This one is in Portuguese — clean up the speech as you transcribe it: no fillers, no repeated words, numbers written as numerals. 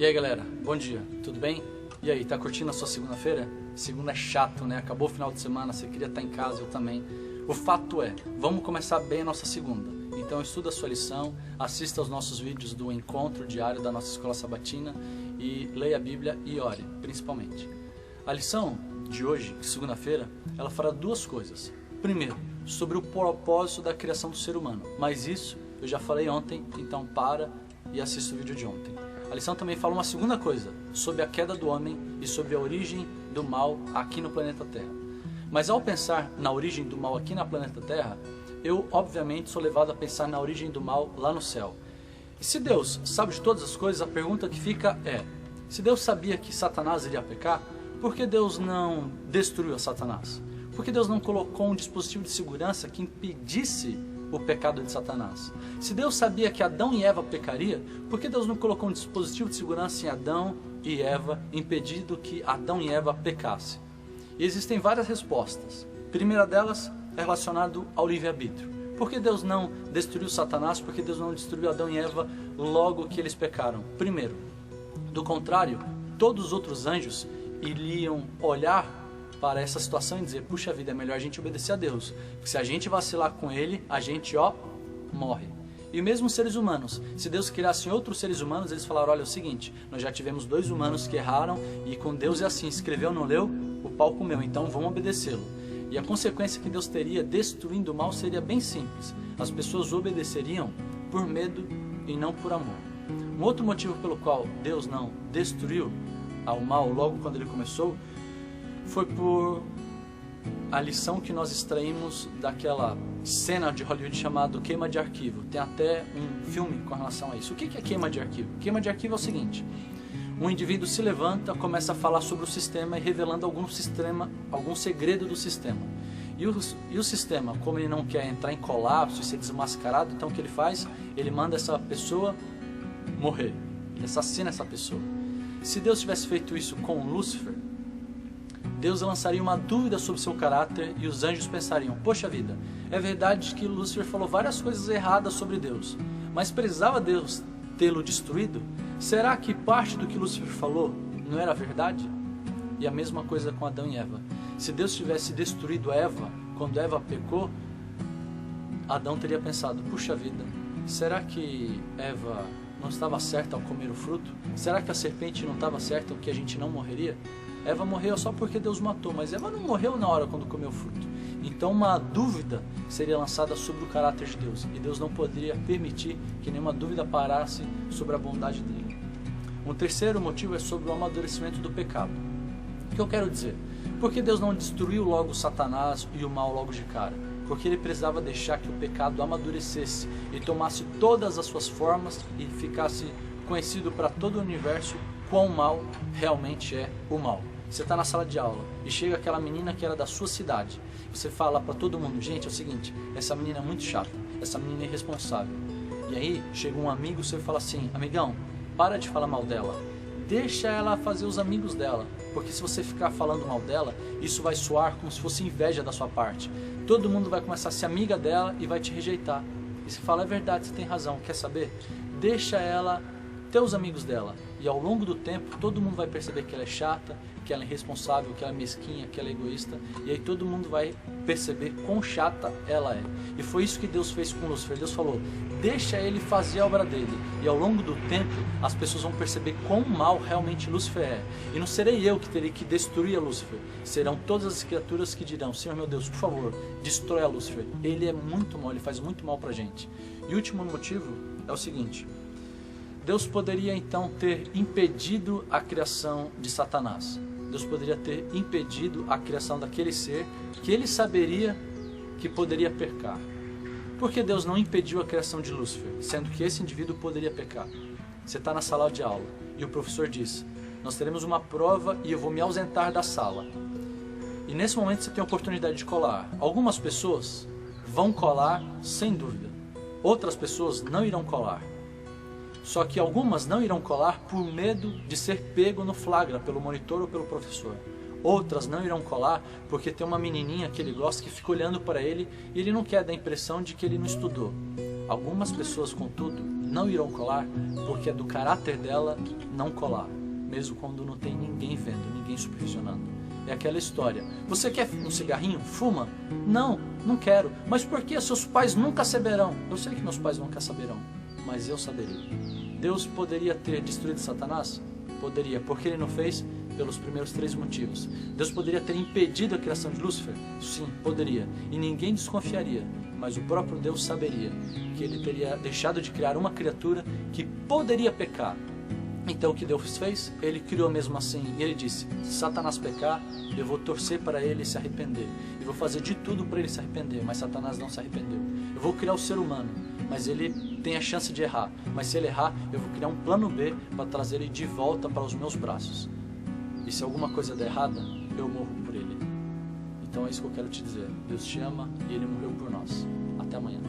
E aí galera, bom dia, tudo bem? E aí, tá curtindo a sua segunda-feira? Segunda é chato, né? Acabou o final de semana, você queria estar em casa, eu também. O fato é, vamos começar bem a nossa segunda. Então estuda a sua lição, assista aos nossos vídeos do encontro diário da nossa escola sabatina e leia a Bíblia e ore, principalmente. A lição de hoje, segunda-feira, ela fará duas coisas. Primeiro, sobre o propósito da criação do ser humano. Mas isso eu já falei ontem, então para e assista o vídeo de ontem. A lição também fala uma segunda coisa, sobre a queda do homem e sobre a origem do mal aqui no planeta Terra. Mas ao pensar na origem do mal aqui na planeta Terra, eu obviamente sou levado a pensar na origem do mal lá no céu. E se Deus sabe de todas as coisas, a pergunta que fica é, se Deus sabia que Satanás iria pecar, por que Deus não destruiu a Satanás? Por que Deus não colocou um dispositivo de segurança que impedisse o pecado de Satanás? Se Deus sabia que Adão e Eva pecariam, por que Deus não colocou um dispositivo de segurança em Adão e Eva, impedindo que Adão e Eva pecassem? E existem várias respostas. A primeira delas é relacionada ao livre-arbítrio. Por que Deus não destruiu Satanás? Por que Deus não destruiu Adão e Eva logo que eles pecaram? Primeiro, do contrário, todos os outros anjos iriam olhar para essa situação e dizer, puxa vida, é melhor a gente obedecer a Deus, porque se a gente vacilar com Ele, a gente morre. E mesmo os seres humanos, se Deus criasse outros seres humanos, eles falaram, olha, é o seguinte, nós já tivemos 2 humanos que erraram e com Deus é assim, escreveu, não leu, o pau comeu, então vamos obedecê-lo. E a consequência que Deus teria destruindo o mal seria bem simples, as pessoas obedeceriam por medo e não por amor. Um outro motivo pelo qual Deus não destruiu ao mal logo quando ele começou, foi por a lição que nós extraímos daquela cena de Hollywood chamado queima de arquivo. Tem até um filme com relação a isso. O que é queima de arquivo? Queima de arquivo é o seguinte, um indivíduo se levanta, começa a falar sobre o sistema e revelando algum segredo do sistema. E o sistema, como ele não quer entrar em colapso e ser desmascarado, então o que ele faz? Ele manda essa pessoa morrer, ele assassina essa pessoa. Se Deus tivesse feito isso com Lúcifer, Deus lançaria uma dúvida sobre seu caráter e os anjos pensariam, poxa vida, é verdade que Lúcifer falou várias coisas erradas sobre Deus, mas precisava Deus tê-lo destruído? Será que parte do que Lúcifer falou não era verdade? E a mesma coisa com Adão e Eva. Se Deus tivesse destruído Eva, quando Eva pecou, Adão teria pensado, puxa vida, será que Eva não estava certa ao comer o fruto? Será que a serpente não estava certa, que a gente não morreria? Eva morreu só porque Deus matou, mas Eva não morreu na hora quando comeu o fruto. Então uma dúvida seria lançada sobre o caráter de Deus, e Deus não poderia permitir que nenhuma dúvida parasse sobre a bondade dele. Um terceiro motivo é sobre o amadurecimento do pecado. O que eu quero dizer? Por que Deus não destruiu logo Satanás e o mal logo de cara? Porque ele precisava deixar que o pecado amadurecesse e tomasse todas as suas formas e ficasse conhecido para todo o universo quão mal realmente é o mal. Você está na sala de aula e chega aquela menina que era da sua cidade. Você fala para todo mundo, gente, é o seguinte, essa menina é muito chata, essa menina é irresponsável. E aí chega um amigo, você fala assim, amigão, para de falar mal dela. Deixa ela fazer os amigos dela, porque se você ficar falando mal dela, isso vai soar como se fosse inveja da sua parte. Todo mundo vai começar a ser amiga dela e vai te rejeitar. E você fala, é verdade, você tem razão, quer saber? Deixa ela ter os amigos dela. E ao longo do tempo, todo mundo vai perceber que ela é chata, que ela é irresponsável, que ela é mesquinha, que ela é egoísta. E aí todo mundo vai perceber quão chata ela é. E foi isso que Deus fez com Lúcifer. Deus falou, deixa ele fazer a obra dele. E ao longo do tempo, as pessoas vão perceber quão mal realmente Lúcifer é. E não serei eu que terei que destruir a Lúcifer. Serão todas as criaturas que dirão, Senhor meu Deus, por favor, destrói a Lúcifer. Ele é muito mal, ele faz muito mal pra gente. E o último motivo é o seguinte, Deus poderia então ter impedido a criação de Satanás. Deus poderia ter impedido a criação daquele ser que ele saberia que poderia pecar. Por que Deus não impediu a criação de Lúcifer, sendo que esse indivíduo poderia pecar? Você está na sala de aula e o professor diz, nós teremos uma prova e eu vou me ausentar da sala. E nesse momento você tem a oportunidade de colar. Algumas pessoas vão colar sem dúvida. Outras pessoas não irão colar. Só que algumas não irão colar por medo de ser pego no flagra pelo monitor ou pelo professor. Outras não irão colar porque tem uma menininha que ele gosta que fica olhando para ele e ele não quer dar a impressão de que ele não estudou. Algumas pessoas, contudo, não irão colar, porque é do caráter dela não colar, mesmo quando não tem ninguém vendo, ninguém supervisionando. É aquela história: você quer um cigarrinho? Fuma? Não, não quero. Mas por que? Seus pais nunca saberão. Eu sei que meus pais nunca saberão, mas eu saberia. Deus poderia ter destruído Satanás? Poderia, porque ele não fez pelos primeiros 3 motivos. Deus poderia ter impedido a criação de Lúcifer? Sim, poderia. E ninguém desconfiaria, mas o próprio Deus saberia que ele teria deixado de criar uma criatura que poderia pecar. Então o que Deus fez? Ele criou mesmo assim. E ele disse: se Satanás pecar, eu vou torcer para ele se arrepender. Eu vou fazer de tudo para ele se arrepender. Mas Satanás não se arrependeu. Eu vou criar o ser humano, mas ele tem a chance de errar. Mas se ele errar, eu vou criar um plano B para trazer ele de volta para os meus braços. E se alguma coisa der errada, eu morro por ele. Então é isso que eu quero te dizer. Deus te ama e ele morreu por nós. Até amanhã.